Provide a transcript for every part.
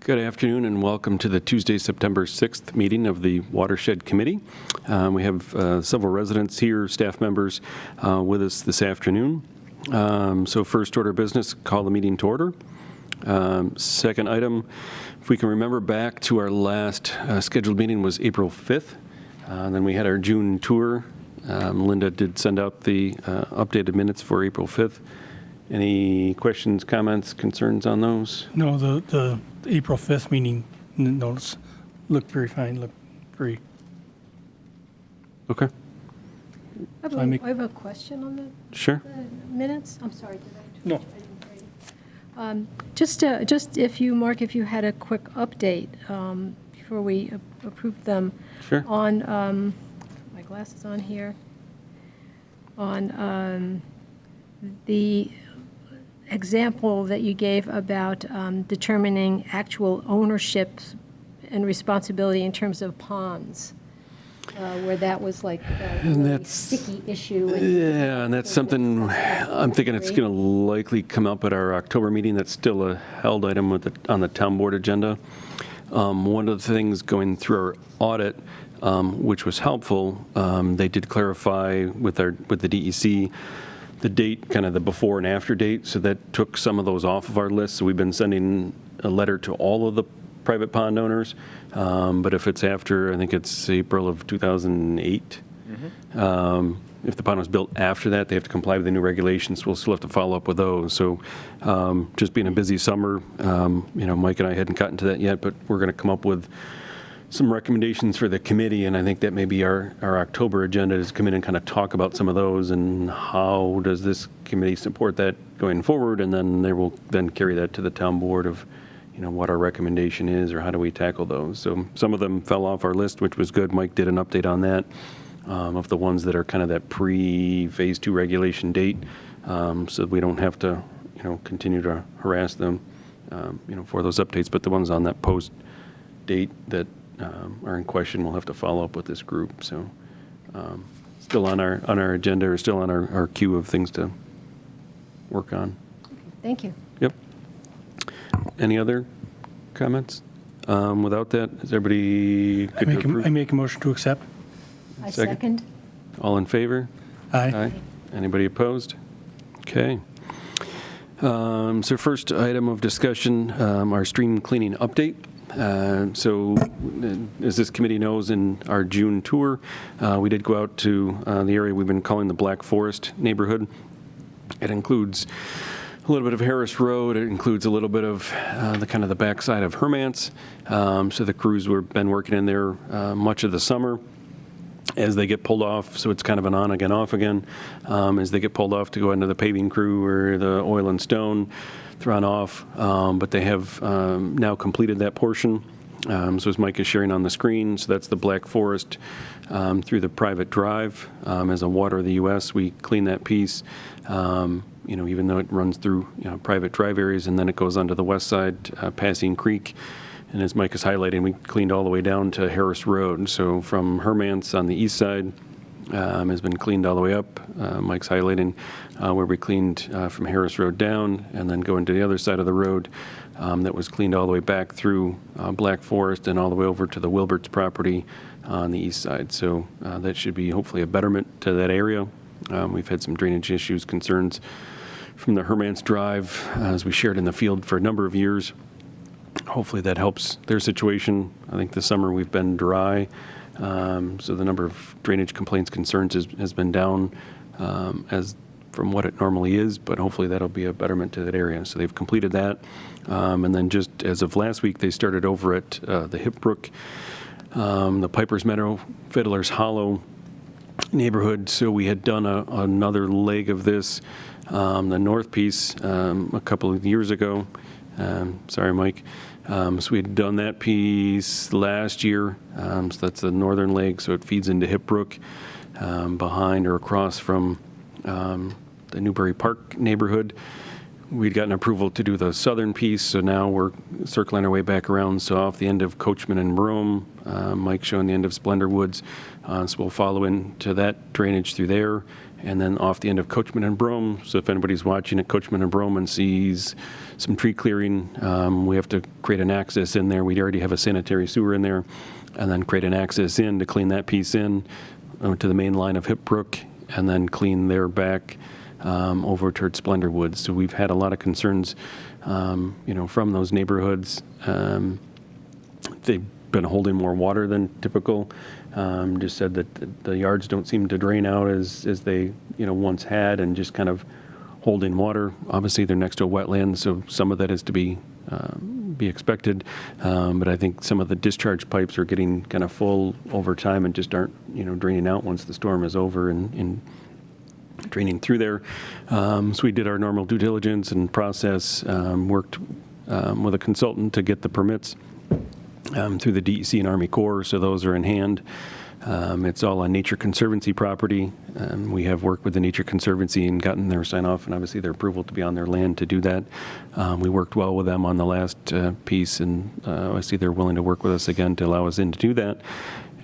Good afternoon and welcome to the Tuesday, September 6th meeting of the Watershed Committee. We have several residents here, staff members with us this afternoon. So first order of business, call the meeting to order. Second item, if we can remember back to our last scheduled meeting was April 5th. Then we had our June tour. Linda did send out the updated minutes for April 5th. Any questions, comments, concerns on those? No, the April 5th meeting notes looked very fine, looked very... Okay. I have a question on Sure. the minutes. I'm sorry, did I? No. I didn't write it. Just if you, Mark, if you had a quick update before we approved them. Sure. On, my glasses on here, on the example that you gave about determining actual ownership and responsibility in terms of ponds, where that was like a really sticky issue. And that's something I'm thinking it's going to likely come up at our October meeting. That's still a held item on the town board agenda. One of the things going through our audit, which was helpful, they did clarify with the DEC the date, kind of the before and after date, so that took some of those off of our list. So we've been sending a letter to all of the private pond owners, but if it's after, I think it's April of 2008, if the pond was built after that, they have to comply with the new regulations. We'll still have to follow up with those. So just being a busy summer, Mike and I hadn't gotten to that yet, but we're going to come up with some recommendations for the committee, and I think that may be our October agenda is come in and kind of talk about some of those and how does this committee support that going forward, and then they will then carry that to the town board of what our recommendation is or how do we tackle those. So some of them fell off our list, which was good. Mike did an update on that of the ones that are kind of that pre-phase 2 regulation date, so we don't have to continue to harass them for those updates, but the ones on that post date that are in question, we'll have to follow up with this group. So still on our agenda, or still on our queue of things to work on. Thank you. Yep. Any other comments? Without that, is everybody good to approve? I make a motion to accept. I second. All in favor? Aye. Anybody opposed? Okay. So first item of discussion, our stream cleaning update. So as this committee knows, in our June tour, we did go out to the area we've been calling the Black Forest neighborhood. It includes a little bit of Harris Road. It includes a little bit of the backside of Hermance. So the crews been working in there much of the summer as they get pulled off. So it's kind of an on again, off again. As they get pulled off to go into the paving crew or the oil and stone, thrown off, but they have now completed that portion. So as Mike is sharing on the screen, so that's the Black Forest through the private drive. As a Water of the U.S., we clean that piece, even though it runs through private drive areas, and then it goes onto the west side, passing Creek. And as Mike is highlighting, we cleaned all the way down to Harris Road. So from Hermance on the east side, has been cleaned all the way up. Mike's highlighting where we cleaned from Harris Road down and then going to the other side of the road that was cleaned all the way back through Black Forest and all the way over to the Wilbert's property on the east side. So that should be hopefully a betterment to that area. We've had some drainage issues, concerns from the Hermance Drive, as we shared in the field for a number of years. Hopefully that helps their situation. I think this summer we've been dry. So the number of drainage complaints, concerns has been down as from what it normally is, but hopefully that'll be a betterment to that area. So they've completed that. And then just as of last week, they started over at the Hipbrook, the Piper's Meadow, Fiddler's Hollow neighborhood. So we had done another leg of this, the north piece, a couple of years ago. Sorry, Mike. So we had done that piece last year. So that's the northern leg, so it feeds into Hipbrook, behind or across from the Newbury Park neighborhood. We'd gotten approval to do the southern piece, so now we're circling our way back around. So off the end of Coachman and Rome, Mike showing the end of Splendor Woods. So we'll follow into that drainage through there and then off the end of Coachman and Brome. So if anybody's watching at Coachman and Brome and sees some tree clearing, we have to create an access in there. We already have a sanitary sewer in there, and then create an access in to clean that piece in to the main line of Hip Brook, and then clean their back over towards Splendor Woods. So we've had a lot of concerns, from those neighborhoods. They've been holding more water than typical. Just said that the yards don't seem to drain out as they once had, and just kind of holding water. Obviously, they're next to a wetland, so some of that is to be expected. But I think some of the discharge pipes are getting kind of full over time and just aren't draining out once the storm is over and draining through there. So we did our normal due diligence and process. Worked with a consultant to get the permits through the DEC and Army Corps, so those are in hand. It's all on Nature Conservancy property. We have worked with the Nature Conservancy and gotten their sign-off and obviously their approval to be on their land to do that. We worked well with them on the last piece, and obviously they're willing to work with us again to allow us in to do that.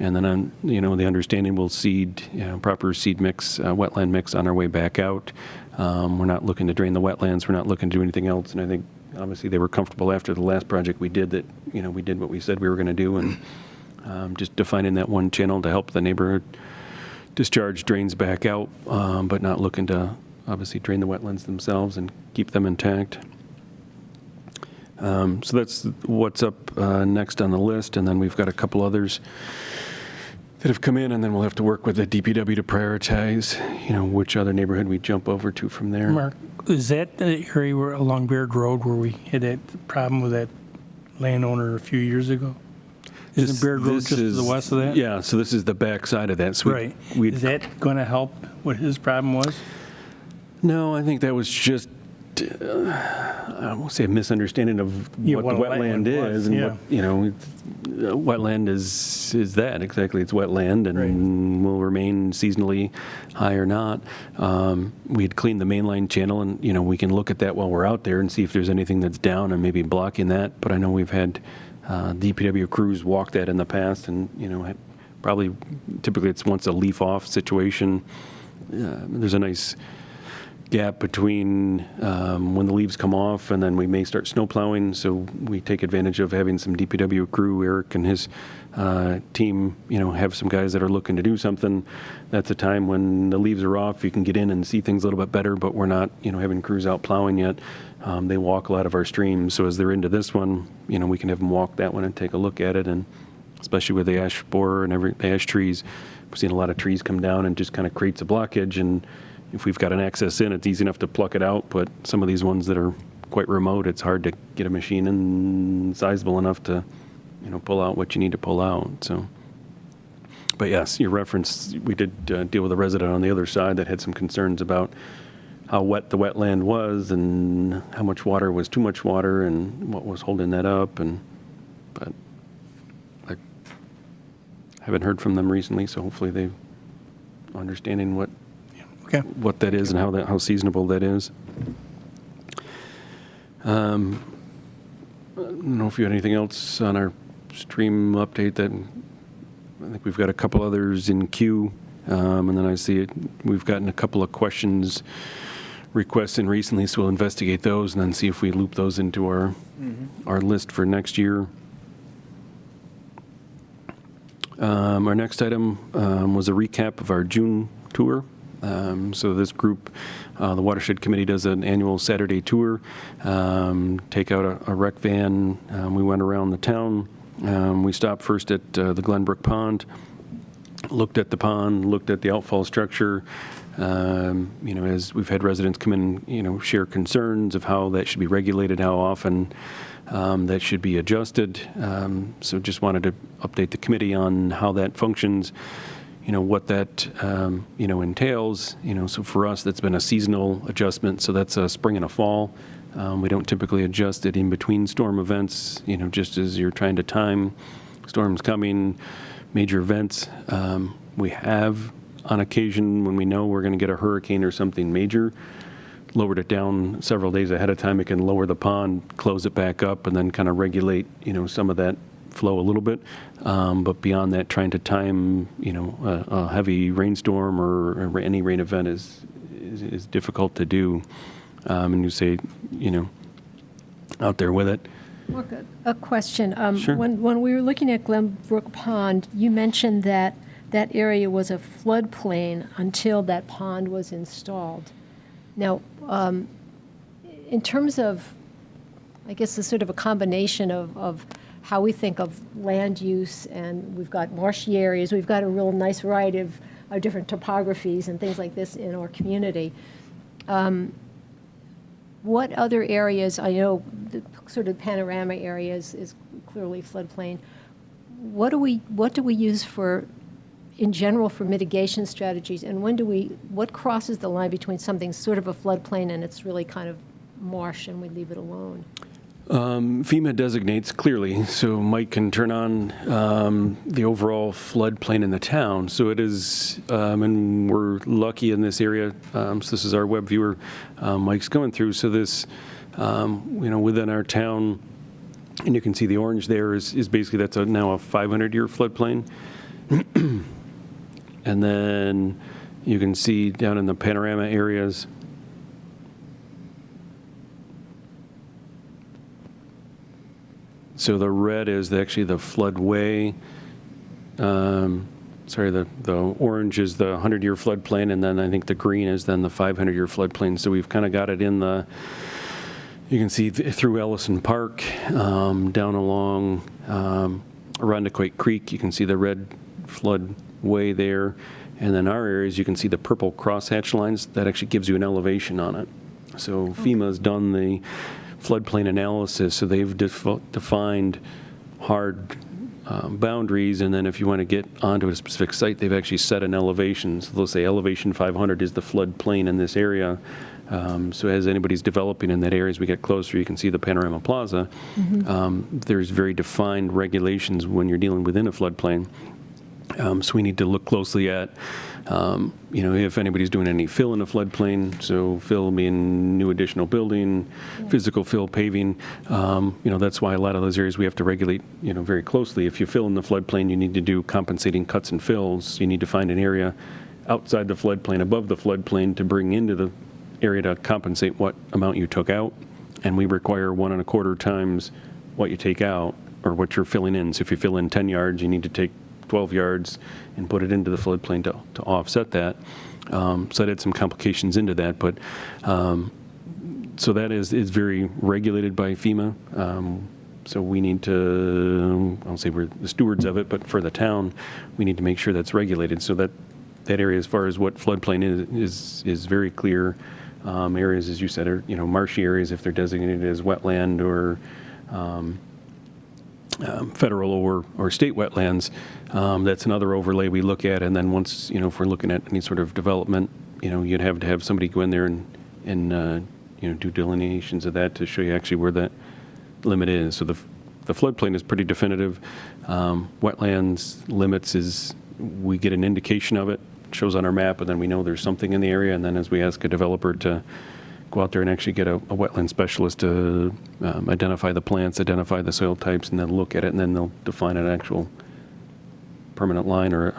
And then, the understanding we'll seed, proper seed mix, wetland mix on our way back out. We're not looking to drain the wetlands. We're not looking to do anything else. And I think, obviously, they were comfortable after the last project we did that, we did what we said we were going to do. And just defining that one channel to help the neighborhood discharge drains back out, but not looking to, obviously, drain the wetlands themselves and keep them intact. So that's what's up next on the list. And then we've got a couple others that have come in, and then we'll have to work with the DPW to prioritize, which other neighborhood we jump over to from there. Mark, is that the area along Baird Road where we had that problem with that landowner a few years ago? Isn't Baird Road just to the west of that? Yeah, so this is the back side of that. So right. Is that going to help what his problem was? No, I think that was just, I won't say a misunderstanding of what the wetland is. And what, wetland is that exactly. It's wetland and will remain seasonally high or not. We had cleaned the mainline channel, and we can look at that while we're out there and see if there's anything that's down and maybe blocking that. But I know we've had DPW crews walk that in the past, and probably typically it's once a leaf off situation. There's a nice gap between when the leaves come off and then we may start snow plowing, so we take advantage of having some DPW crew. Eric and his team have some guys that are looking to do something. That's a time when the leaves are off, you can get in and see things a little bit better, but we're not having crews out plowing yet. They walk a lot of our streams, so as they're into this one, we can have them walk that one and take a look at it. And especially with the ash borer and the ash trees, we've seen a lot of trees come down and just kind of creates a blockage. And if we've got an access in, it's easy enough to pluck it out, but some of these ones that are quite remote, it's hard to get a machine in sizable enough to pull out what you need to pull out. So, but yes, your reference, we did deal with a resident on the other side that had some concerns about how wet the wetland was and how much water was too much water and what was holding that up. But I haven't heard from them recently, so hopefully they're understanding what that is and how seasonable that is. I don't know if you had anything else on our stream update. That I think we've got a couple others in queue, and then I see we've gotten a couple of questions requests in recently, so we'll investigate those and then see if we loop those into our list for next year. Our next item was a recap of our June tour. So this group, the Watershed Committee, does an annual Saturday tour, take out a rec van. We went around the town. We stopped first at the Glenbrook Pond, looked at the pond, looked at the outfall structure. As we've had residents come in, share concerns of how that should be regulated, how often that should be adjusted. So just wanted to update the committee on how that functions. What that, entails. So for us, that's been a seasonal adjustment. So that's a spring and a fall. We don't typically adjust it in between storm events, just as you're trying to time storms coming, major events. We have, on occasion, when we know we're going to get a hurricane or something major, lowered it down several days ahead of time. It can lower the pond, close it back up, and then kind of regulate, some of that flow a little bit. But beyond that, trying to time, a heavy rainstorm or any rain event is difficult to do. And you say, out there with it. Mark, a question. Sure. When we were looking at Glenbrook Pond, you mentioned that that area was a floodplain until that pond was installed. Now, in terms of, I guess, a sort of a combination of how we think of land use, and we've got marshy areas, we've got a real nice variety of different topographies and things like this in our community. What other areas, I know the sort of panorama areas is clearly floodplain. What do we use in general for mitigation strategies, and what crosses the line between something sort of a floodplain and it's really kind of marsh and we leave it alone? FEMA designates clearly, so Mike can turn on the overall floodplain in the town. So it is, and we're lucky in this area. So this is our web viewer Mike's going through. So this, within our town, and you can see the orange there is basically that's now a 500-year floodplain. And then you can see down in the panorama areas, so the red is actually the floodway. The orange is the 100-year floodplain, and then I think the green is then the 500-year floodplain. So we've kind of got it in the, you can see through Ellison Park, down along Arundequoit Creek, you can see the red floodway there. And then our areas, you can see the purple crosshatch lines. That actually gives you an elevation on it. So FEMA's done the floodplain analysis, so they've defined hard boundaries, and then if you want to get onto a specific site, they've actually set an elevation. So they'll say elevation 500 is the floodplain in this area. So as anybody's developing in that area, as we get closer, you can see the Panorama Plaza. There's very defined regulations when you're dealing within a floodplain. So we need to look closely at, if anybody's doing any fill in a floodplain, so fill being new additional building, physical fill, paving, that's why a lot of those areas we have to regulate, very closely. If you fill in the floodplain, you need to do compensating cuts and fills. You need to find an area outside the floodplain, above the floodplain, to bring into the area to compensate what amount you took out. And we require 1 1/4 times what you take out or what you're filling in. So if you fill in 10 yards, you need to take 12 yards and put it into the floodplain to offset that. So that had some complications into that, but so that is very regulated by FEMA. So we need to, I'll say we're the stewards of it, but for the town, we need to make sure that's regulated. So that area, as far as what floodplain is very clear. Areas, as you said, are marshy areas if they're designated as wetland or federal or state wetlands. That's another overlay we look at, and then once, if we're looking at any sort of development, you'd have to have somebody go in there and do delineations of that to show you actually where that limit is. So the floodplain is pretty definitive. Wetlands limits is, we get an indication of it, shows on our map, and then we know there's something in the area, and then as we ask a developer to go out there and actually get a wetland specialist to identify the plants, identify the soil types, and then look at it, and then they'll define an actual permanent line, or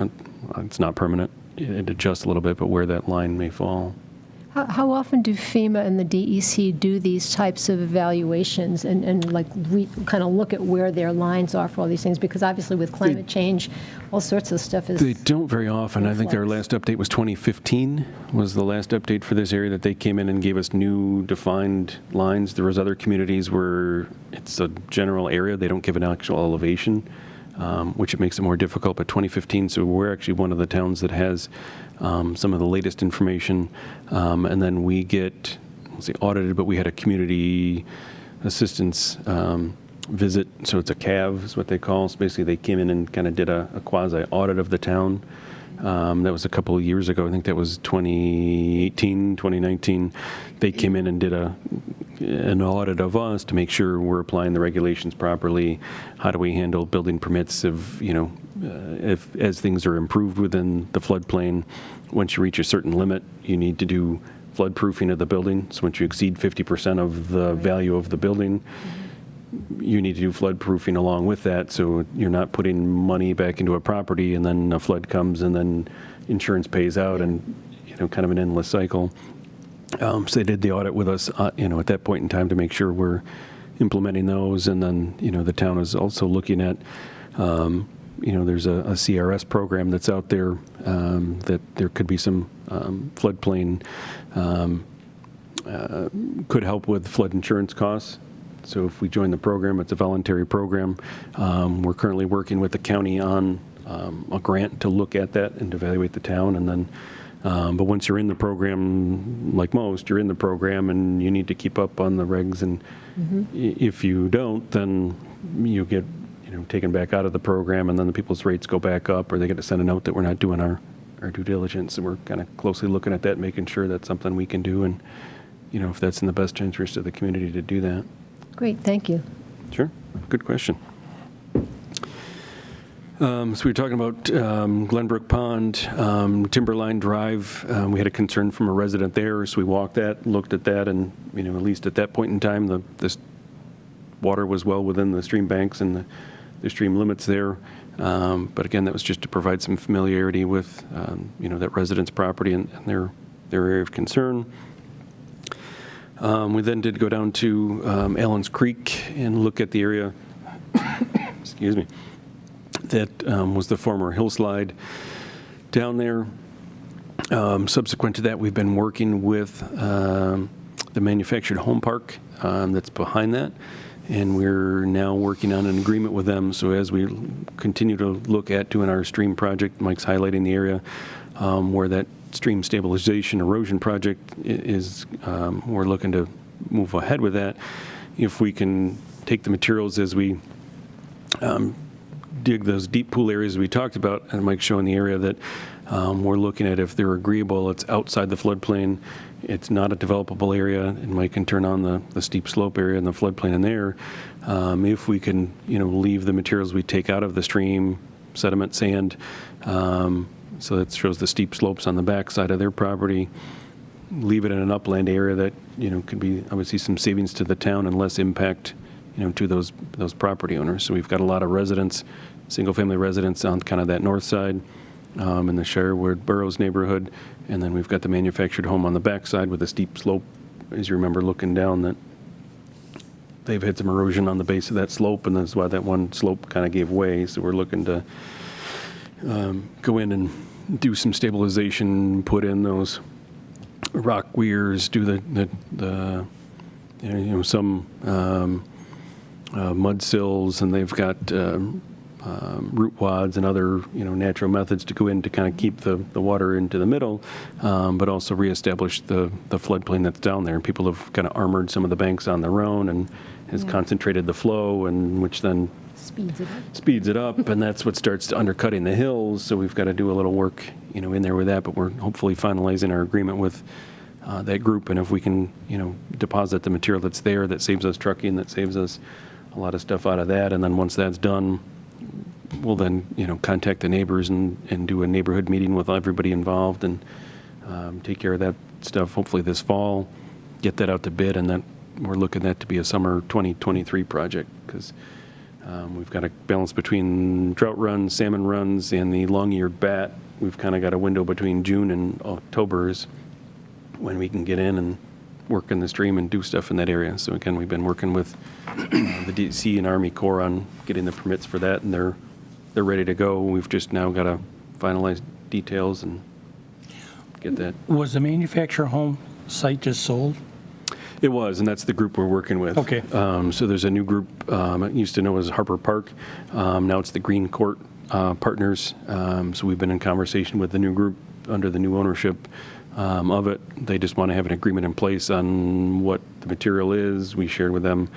it's not permanent, it adjusts a little bit, but where that line may fall. How often do FEMA and the DEC do these types of evaluations and kind of look at where their lines are for all these things? Because obviously with climate change, all sorts of stuff is... They don't very often. I think our last update was 2015 was the last update for this area, that they came in and gave us new defined lines. There was other communities where it's a general area. They don't give an actual elevation, which it makes it more difficult. But 2015, so we're actually one of the towns that has some of the latest information, and then we get, let's say, audited, but we had a community assistance visit, so it's a CAV is what they call. So basically they came in and kind of did a quasi-audit of the town. That was a couple of years ago. I think that was 2018, 2019. They came in and did an audit of us to make sure we're applying the regulations properly. How do we handle building permits if as things are improved within the floodplain? Once you reach a certain limit, you need to do flood proofing of the building. So once you exceed 50% of the value of the building, you need to do flood proofing along with that, so you're not putting money back into a property and then a flood comes and then insurance pays out and, kind of an endless cycle. So they did the audit with us, at that point in time to make sure we're implementing those. And then, the town is also looking at, there's a CRS program that's out there that there could be some floodplain could help with flood insurance costs. So if we join the program, it's a voluntary program. We're currently working with the county on a grant to look at that and evaluate the town. And then, but once you're in the program, like most, you're in the program and you need to keep up on the regs. And if you don't, then you get taken back out of the program, and then the people's rates go back up, or they get to send a note that we're not doing our due diligence. And we're kind of closely looking at that, making sure that's something we can do, and if that's in the best interest of the community to do that. Great, thank you. Sure, good question. So we were talking about Glenbrook Pond, Timberline Drive. We had a concern from a resident there, so we walked that, looked at that, and at least at that point in time, this water was well within the stream banks and the stream limits there. But again, that was just to provide some familiarity with that resident's property and their area of concern. We then did go down to Allen's Creek and look at the area. Excuse me. That was the former hillslide down there. Subsequent to that, we've been working with the manufactured home park that's behind that, and we're now working on an agreement with them. So as we continue to look at doing our stream project, Mike's highlighting the area where that stream stabilization erosion project is. We're looking to move ahead with that. If we can take the materials as we dig those deep pool areas we talked about, and Mike's showing the area that we're looking at, if they're agreeable, it's outside the floodplain, it's not a developable area, and Mike can turn on the steep slope area and the floodplain in there. If we can, leave the materials we take out of the stream, sediment, sand, so that shows the steep slopes on the back side of their property, leave it in an upland area that, could be obviously some savings to the town and less impact to those property owners. So we've got a lot of residents, single-family residents on kind of that north side in the Sherwood Burroughs neighborhood, and then we've got the manufactured home on the back side with a steep slope, as you remember looking down, that they've had some erosion on the base of that slope, and that's why that one slope kind of gave way. So we're looking to go in and do some stabilization, put in those rock weirs, do the some mud sills, and they've got root wads and other natural methods to go in to kind of keep the water into the middle, but also reestablish the floodplain that's down there. And people have kind of armored some of the banks on their own and has concentrated the flow, and which then speeds it up, and that's what starts to undercutting the hills. So we've got to do a little work in there with that, but we're hopefully finalizing our agreement with that group. And if we can deposit the material that's there, that saves us trucking, that saves us a lot of stuff out of that. And then once that's done, we'll then contact the neighbors and do a neighborhood meeting with everybody involved and take care of that stuff hopefully this fall, get that out to bid, and then we're looking at that to be a summer 2023 project, because we've got a balance between trout runs, salmon runs, and the long-eared bat. We've kind of got a window between June and October is when we can get in and work in the stream and do stuff in that area. So again, we've been working with the DC and Army Corps on getting the permits for that, and they're ready to go. We've just now got to finalize details and get that. Was the manufacturer home site just sold? It was, and that's the group we're working with. Okay. So there's a new group, it used to know as Harper Park. Now it's the Green Court Partners. So we've been in conversation with the new group under the new ownership of it. They just want to have an agreement in place on what the material is. We shared with them.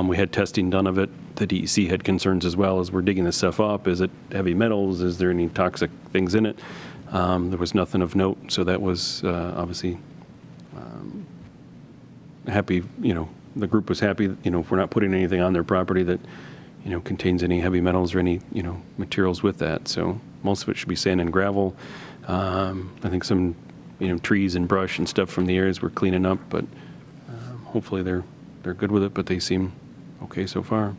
We had testing done of it. The DEC had concerns as well as we're digging this stuff up. Is it heavy metals? Is there any toxic things in it? There was nothing of note, so that was obviously happy. The group was happy. If we're not putting anything on their property that contains any heavy metals or any materials with that. So most of it should be sand and gravel. I think some trees and brush and stuff from the areas we're cleaning up, but hopefully they're good with it. But they seem okay so far.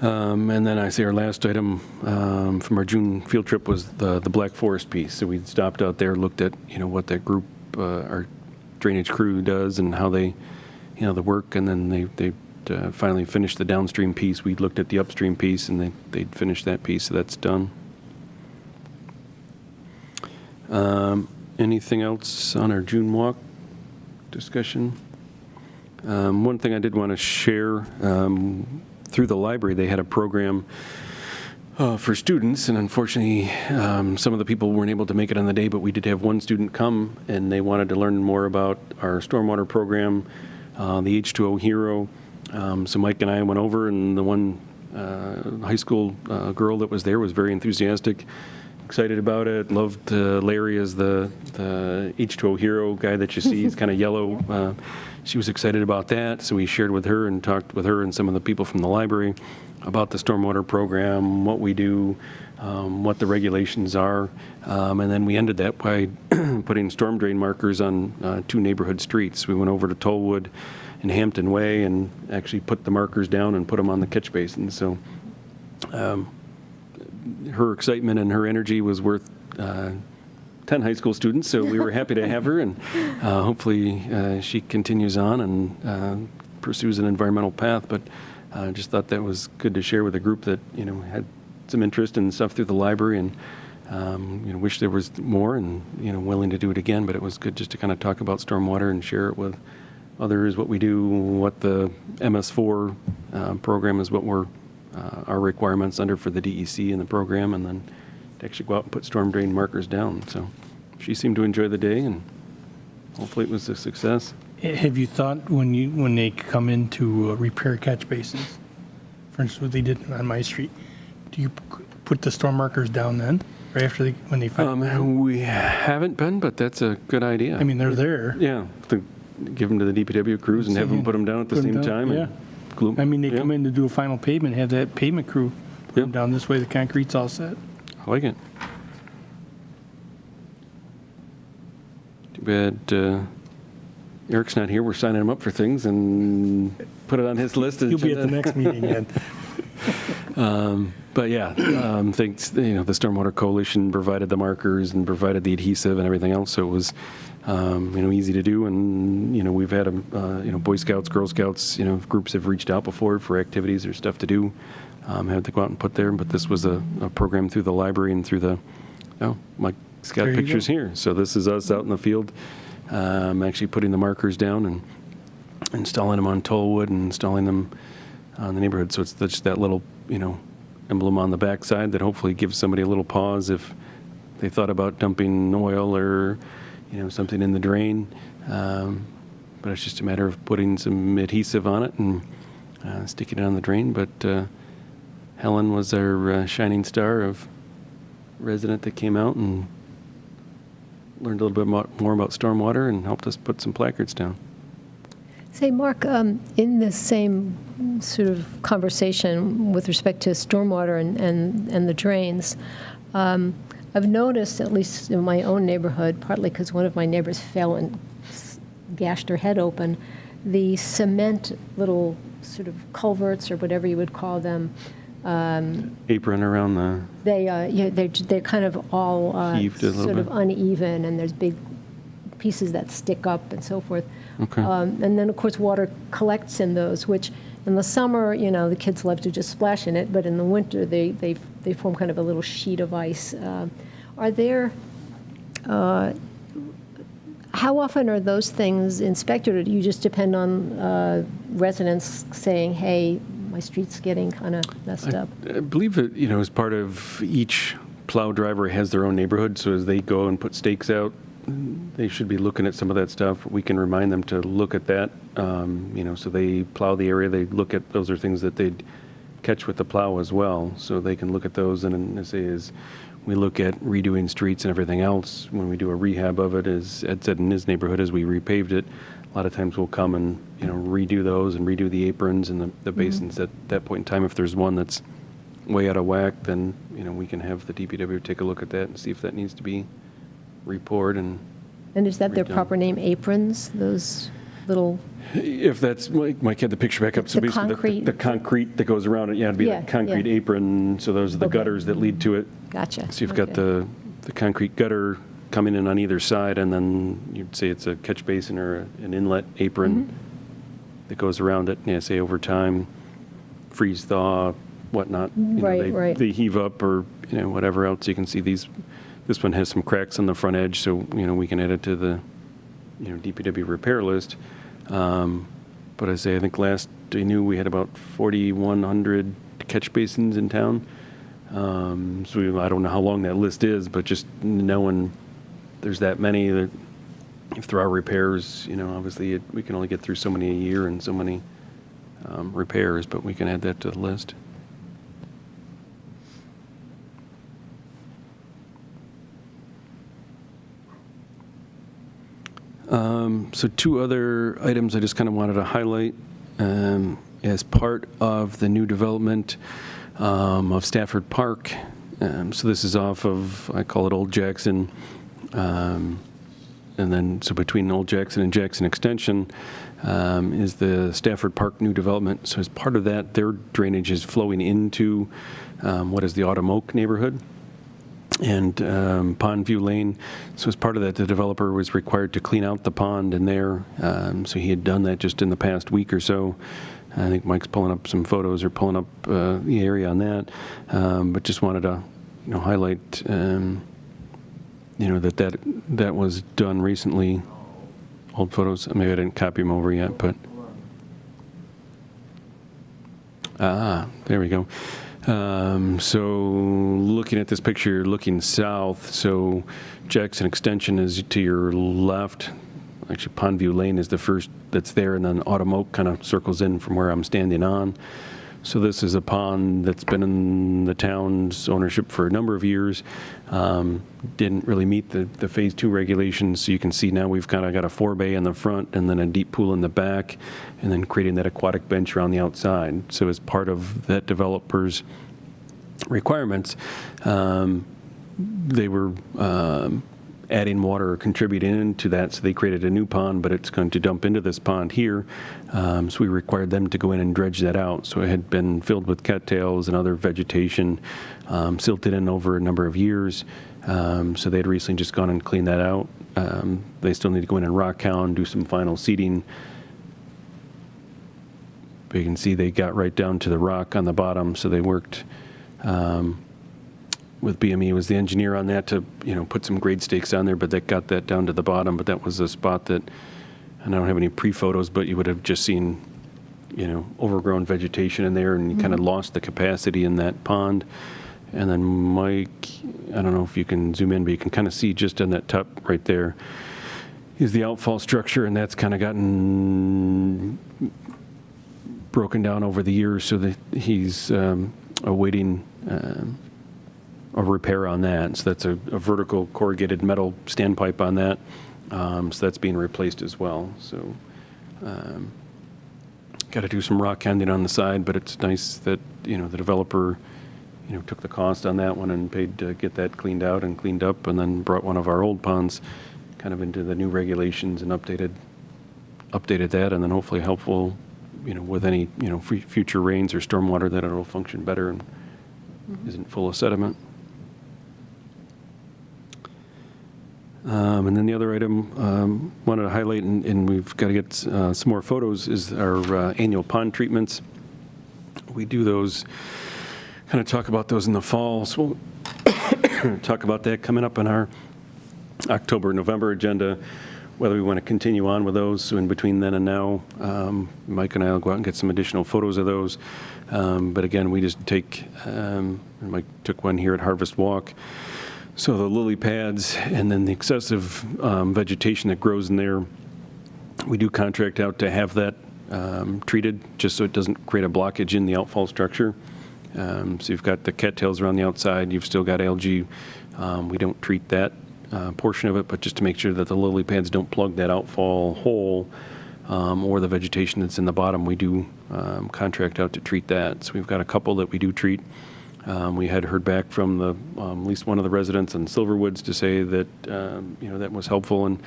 And then I say our last item from our June field trip was the Black Forest piece. So we stopped out there, looked at, what that group, our drainage crew does and how they, the work, and then they finally finished the downstream piece. We looked at the upstream piece, and they'd finished that piece, so that's done. Anything else on our June walk discussion? One thing I did want to share, through the library, they had a program for students, and unfortunately, some of the people weren't able to make it on the day, but we did have one student come, and they wanted to learn more about our stormwater program, the H2O Hero. So Mike and I went over, and the one high school girl that was there was very enthusiastic, excited about it, loved Larry as the H2O Hero guy that you see. He's kind of yellow. She was excited about that, so we shared with her and talked with her and some of the people from the library about the stormwater program, what we do, what the regulations are, and then we ended that by putting storm drain markers on 2 neighborhood streets. We went over to Tollwood and Hampton Way and actually put the markers down and put them on the catch basin. So her excitement and her energy was worth 10 high school students, so we were happy to have her, and hopefully she continues on and pursues an environmental path. But I just thought that was good to share with a group that had some interest in stuff through the library, and wish there was more, and willing to do it again. But it was good just to kind of talk about stormwater and share it with others, what we do, what the MS4 program is, what we're our requirements under for the DEC in the program, and then to actually go out and put storm drain markers down. So she seemed to enjoy the day, and hopefully it was a success. Have you thought when they come in to repair catch basins, for instance, what they did on my street, do you put the storm markers down then, right after when they find them? We haven't been, but that's a good idea. I mean, they're there. Yeah, to give them to the DPW crews and have them put them down at the same time. Yeah. I mean, they come in to do a final pavement, have that pavement crew put them down this way. The concrete's all set. I like it. Too bad Eric's not here. We're signing him up for things and put it on his list. He'll be at the next meeting then. But yeah, thanks. The Stormwater Coalition provided the markers and provided the adhesive and everything else, so it was easy to do. And we've had Boy Scouts, Girl Scouts, groups have reached out before for activities or stuff to do. Had to go out and put there, but this was a program through the library and through the. Mike's got pictures here, so this is us out in the field, actually putting the markers down and installing them on Tollwood and installing them on the neighborhood. So it's just that little emblem on the backside that hopefully gives somebody a little pause if they thought about dumping oil or something in the drain. But it's just a matter of putting some adhesive on it and sticking it on the drain. But Helen was our shining star of resident that came out and learned a little bit more about stormwater and helped us put some placards down. Say, Mark, in this same sort of conversation with respect to stormwater and the drains, I've noticed, at least in my own neighborhood, partly because one of my neighbors fell and gashed her head open, the cement little sort of culverts or whatever you would call them. Apron around the. They're kind of all heaved a little sort bit. of uneven, and there's big pieces that stick up and so forth. Okay. And then, of course, water collects in those, which in the summer, the kids love to just splash in it, but in the winter, they form kind of a little sheet of ice. Are there, how often are those things inspected, or do you just depend on residents saying, hey, my street's getting kind of messed up? I believe that, as part of each plow driver has their own neighborhood, so as they go and put stakes out, they should be looking at some of that stuff. We can remind them to look at that, so they plow the area, they look at, those are things that they'd catch with the plow as well, so they can look at those. And say, as we look at redoing streets and everything else, when we do a rehab of it, as Ed said in his neighborhood, as we repaved it, a lot of times we'll come and redo those and redo the aprons and the basins at that point in time. If there's one that's way out of whack, then we can have the DPW take a look at that and see if that needs to be repoured and And is that their redone. proper name, aprons, those little, If that's, Mike had the picture back up, so The basically concrete- the concrete that goes around it, yeah, it'd be Yeah, that concrete yeah. apron, so those are the Okay. gutters that lead to it. gotcha. So you've got Okay. the concrete gutter coming in on either side, and then you'd say it's a catch basin or an inlet apron Mm-hmm. that goes around it, yeah, say over time, freeze thaw, whatnot. you know, Right, they- right. They heave up or, whatever else. You can see this one has some cracks on the front edge, so, we can add it to the, DPW repair list. But I think last I knew we had about 4,100 catch basins in town. So I don't know how long that list is, but just knowing there's that many, that if there are repairs, obviously we can only get through so many a year and so many repairs, but we can add that to the list. So two other items I just kind of wanted to highlight as part of the new development of Stafford Park. So this is off of, I call it Old Jackson, and then so between Old Jackson and Jackson Extension is the Stafford Park new development. So as part of that, their drainage is flowing into what is the Autumn Oak neighborhood and Pondview Lane. So as part of that, the developer was required to clean out the pond in there. So he had done that just in the past week or so. I think Mike's pulling up some photos or pulling up the area on that. But just wanted to, highlight, that was done recently. Old photos. Maybe I didn't copy them over yet, but there we go. So looking at this picture, you're looking south. So Jackson Extension is to your left. Actually, Pondview Lane is the first that's there, and then Autumn Oak kind of circles in from where I'm standing on. So this is a pond that's been in the town's ownership for a number of years. Didn't really meet the Phase 2 regulations. So you can see now we've kind of got a 4-bay in the front and then a deep pool in the back, and then creating that aquatic bench around the outside. So as part of that developer's requirements, they were adding water or contributing into that, so they created a new pond, but it's going to dump into this pond here. So we required them to go in and dredge that out. So it had been filled with cattails and other vegetation, silted in over a number of years. So they had recently just gone and cleaned that out. They still need to go in and rock hound, do some final seeding. But you can see they got right down to the rock on the bottom, so they worked with BME was the engineer on that to, put some grade stakes on there, but that got that down to the bottom. But that was a spot that, and I don't have any pre-photos, but you would have just seen, overgrown vegetation in there, and you kind of lost the capacity in that pond. And then Mike, I don't know if you can zoom in, but you can kind of see just on that top right there is the outfall structure, and that's kind of gotten broken down over the years, so that he's awaiting a repair on that. So that's a vertical corrugated metal standpipe on that. So that's being replaced as well. So got to do some rock handing on the side, but it's nice that, the developer, took the cost on that one and paid to get that cleaned out and cleaned up, and then brought one of our old ponds kind of into the new regulations and updated that, and then hopefully helpful, with any, future rains or stormwater, that it'll function better and isn't full of sediment. And then the other item wanted to highlight, and we've got to get some more photos, is our annual pond treatments. We do those, kind of talk about those in the fall. So we'll talk about that coming up on our October, November agenda, whether we want to continue on with those. So in between then and now, Mike and I will go out and get some additional photos of those. But again, we just take, and Mike took one here at Harvest Walk. So the lily pads and then the excessive vegetation that grows in there, we do contract out to have that treated, just so it doesn't create a blockage in the outfall structure. So you've got the cattails around the outside, you've still got algae. We don't treat that portion of it, but just to make sure that the lily pads don't plug that outfall hole or the vegetation that's in the bottom, we do contract out to treat that. So we've got a couple that we do treat. We had heard back from at least one of the residents in Silverwoods to say that, that was helpful and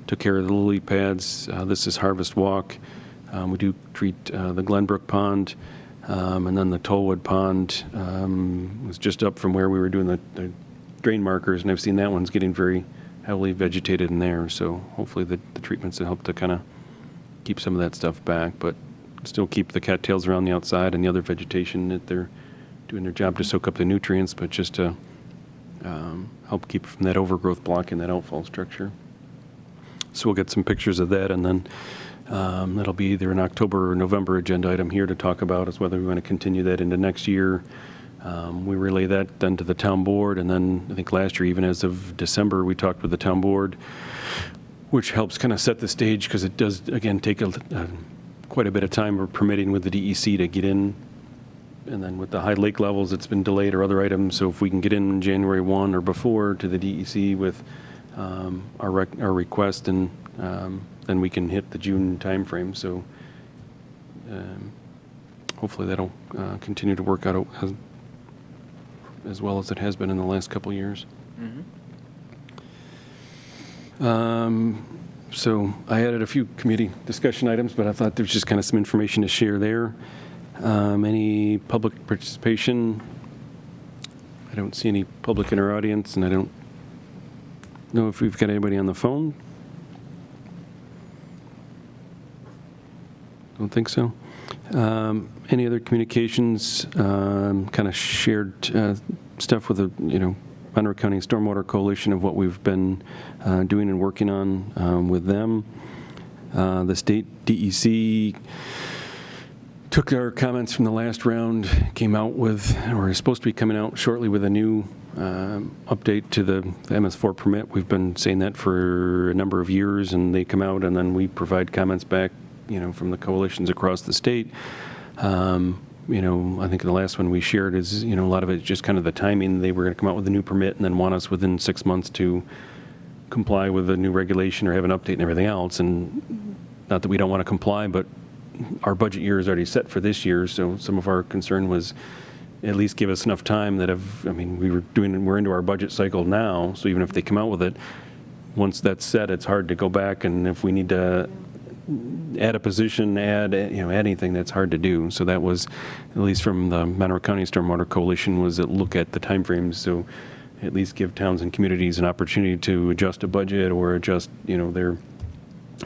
took care of the lily pads. This is Harvest Walk. We do treat the Glenbrook Pond, and then the Tollwood Pond was just up from where we were doing the drain markers, and I've seen that one's getting very heavily vegetated in there, so hopefully the treatments will help to kind of keep some of that stuff back, but still keep the cattails around the outside and the other vegetation that they're doing their job to soak up the nutrients, but just to help keep from that overgrowth blocking that outfall structure. So we'll get some pictures of that, and then that'll be either an October or November agenda item here to talk about is whether we want to continue that into next year. We relay that then to the town board, and then I think last year, even as of December, we talked with the town board, which helps kind of set the stage because it does, again, take quite a bit of time of permitting with the DEC to get in. And then with the high lake levels, it's been delayed or other items. So if we can get in January 1 or before to the DEC with our request, and then we can hit the June timeframe. So hopefully that'll continue to work out as well as it has been in the last couple of years. So I added a few committee discussion items, but I thought there was just kind of some information to share there. Any public participation? I don't see any public in our audience, and I don't know if we've got anybody on the phone. Don't think so. Any other communications, kind of shared stuff with the, Monroe County Stormwater Coalition of what we've been doing and working on with them. The state DEC took our comments from the last round, came out with, or is supposed to be coming out shortly with a new update to the MS4 permit. We've been saying that for a number of years, and they come out, and then we provide comments back, from the coalitions across the state. I think the last one we shared is, a lot of it is just kind of the timing. They were going to come out with a new permit and then want us within 6 months to comply with a new regulation or have an update and everything else. And not that we don't want to comply, but our budget year is already set for this year, so some of our concern was at least give us enough time that we're into our budget cycle now, so even if they come out with it, once that's set, it's hard to go back, and if we need to add a position, add anything, that's hard to do. So that was, at least from the Monroe County Stormwater Coalition, was a look at the timeframes, so at least give towns and communities an opportunity to adjust a budget or adjust, their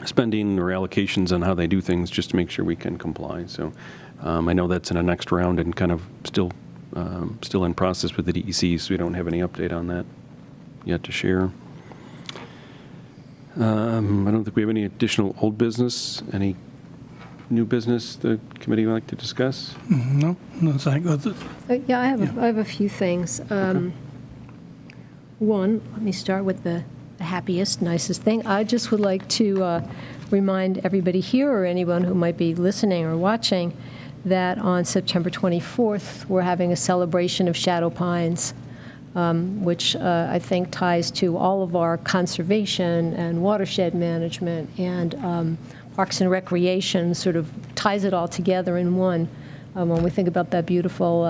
spending or allocations on how they do things, just to make sure we can comply. So I know that's in a next round and kind of still in process with the DEC, so we don't have any update on that yet to share. I don't think we have any additional old business. Any new business the committee would like to discuss? No, it's like Yeah, I have a few things. One, let me start with the happiest, nicest thing. I just would like to remind everybody here or anyone who might be listening or watching that on September 24th, we're having a celebration of shadow pines, which I think ties to all of our conservation and watershed management and parks and recreation, sort of ties it all together in one when we think about that beautiful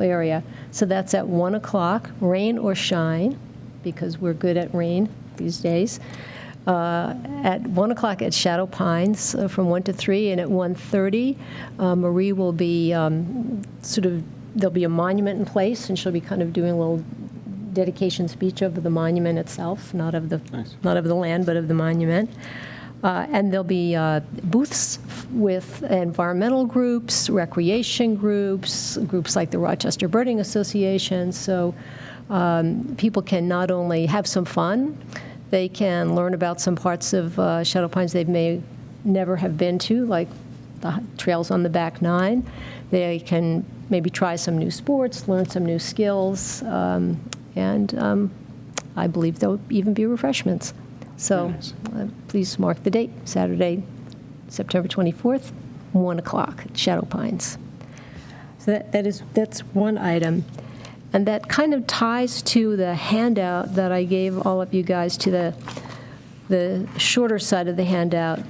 area. So that's at 1 o'clock, rain or shine, because we're good at rain these days. At 1 o'clock at Shadow Pines from 1 to 3, and at 1:30, Marie will be there'll be a monument in place, and she'll be kind of doing a little dedication speech over the monument itself, not of the land, but of the monument. And there'll be booths with environmental groups, recreation groups like the Rochester Birding Association. So people can not only have some fun, they can learn about some parts of Shadow Pines they may never have been to, like the trails on the back 9. They can maybe try some new sports, learn some new skills, and I believe there'll even be refreshments. So please mark the date, Saturday, September 24th, 1 o'clock at Shadow Pines. So that's one item. And that kind of ties to the handout that I gave all of you guys, to the shorter side of the handout.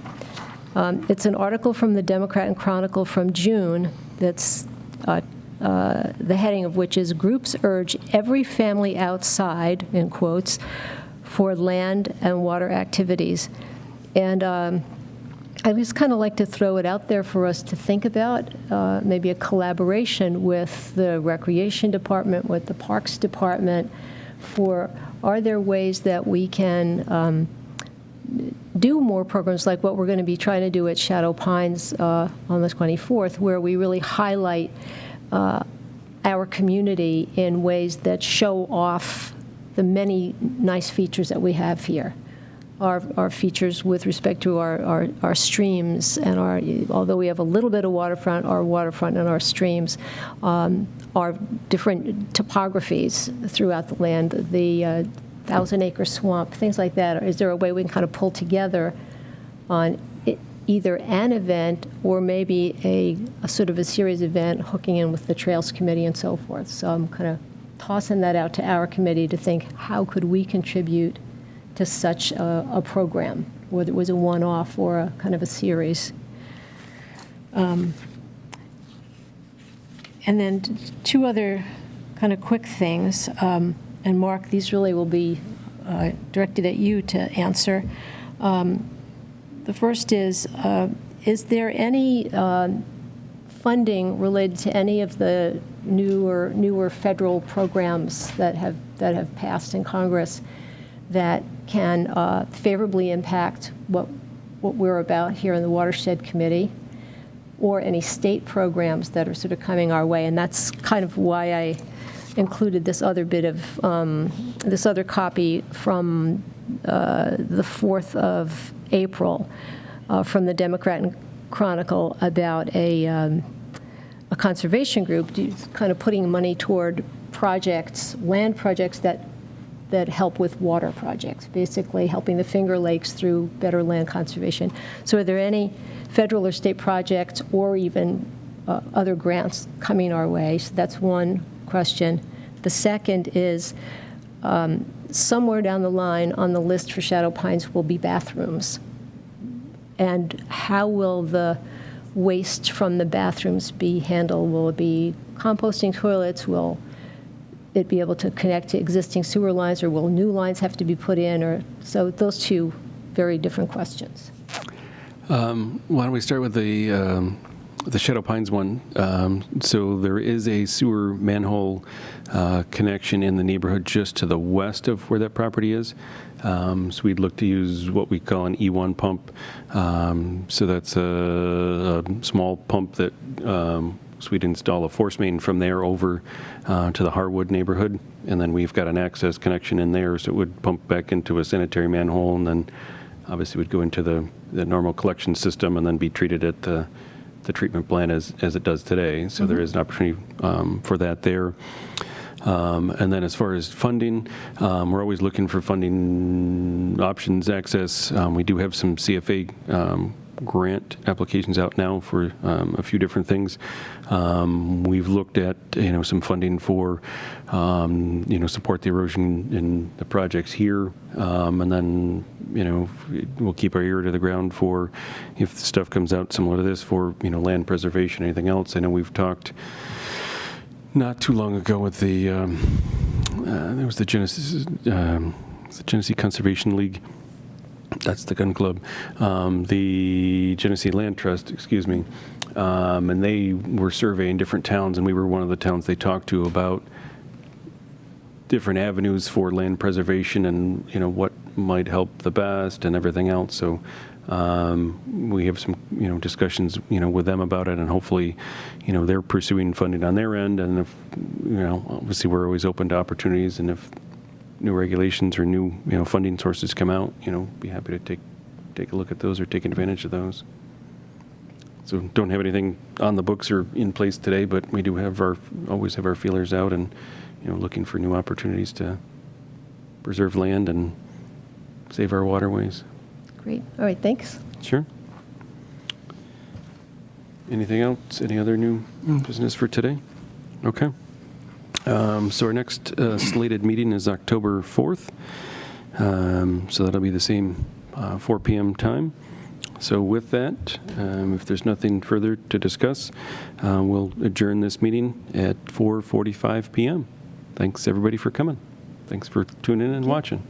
It's an article from the Democrat and Chronicle from June that's the heading of which is "Groups urge every family outside," in quotes, for land and water activities. And I just kind of like to throw it out there for us to think about, maybe a collaboration with the Recreation Department, with the Parks Department, for are there ways that we can do more programs like what we're going to be trying to do at Shadow Pines on the 24th, where we really highlight our community in ways that show off the many nice features that we have here. Our features with respect to our streams and although we have a little bit of waterfront, our waterfront and our streams are different topographies throughout the land, the 1,000-acre swamp, things like that. Is there a way we can kind of pull together on either an event or maybe a sort of a series event hooking in with the Trails Committee and so forth? So I'm kind of tossing that out to our committee to think, how could we contribute to such a program, whether it was a one-off or a kind of a series. And then two other kind of quick things, and Mark, these really will be directed at you to answer. The first is there any funding related to any of the newer federal programs that have passed in Congress that can favorably impact what we're about here in the Watershed Committee, or any state programs that are sort of coming our way? And that's kind of why I included this other bit of, this other copy from the 4th of April from the Democrat and Chronicle about a conservation group kind of putting money toward projects, land projects that help with water projects, basically helping the Finger Lakes through better land conservation. So are there any federal or state projects or even other grants coming our way? So that's one question. The second is somewhere down the line on the list for Shadow Pines will be bathrooms. And how will the waste from the bathrooms be handled? Will it be composting toilets? Will it be able to connect to existing sewer lines, or will new lines have to be put in? Or so those two very different questions. Why don't we start with the Shadow Pines one? So there is a sewer manhole connection in the neighborhood just to the west of where that property is. So we'd look to use what we call an E1 pump. So that's a small pump that so we'd install a force main from there over to the Harwood neighborhood, and then we've got an access connection in there, so it would pump back into a sanitary manhole, and then obviously would go into the normal collection system and then be treated at the treatment plant as it does today. So there is an opportunity for that there. And then as far as funding, we're always looking for funding options, access. We do have some CFA grant applications out now for a few different things. We've looked at some funding for support the erosion in the projects here, and then we'll keep our ear to the ground for if the stuff comes out similar to this for land preservation, anything else. I know we've talked not too long ago with the there was the Genesee Conservation League. That's the gun club, the Genesee Land Trust, excuse me, and they were surveying different towns, and we were one of the towns they talked to about different avenues for land preservation and what might help the best and everything else. So we have some discussions with them about it, and hopefully they're pursuing funding on their end, and if obviously we're always open to opportunities, and if new regulations or new funding sources come out, be happy to take a look at those or take advantage of those. So don't have anything on the books or in place today, but we do always have our feelers out and looking for new opportunities to preserve land and save our waterways. Great. All right, thanks. Sure. Anything else? Any other new business for today? Okay. So our next slated meeting is October 4th. So that'll be the same 4 p.m. time. So with that, if there's nothing further to discuss, we'll adjourn this meeting at 4:45 p.m. Thanks, everybody, for coming. Thanks for tuning in and watching.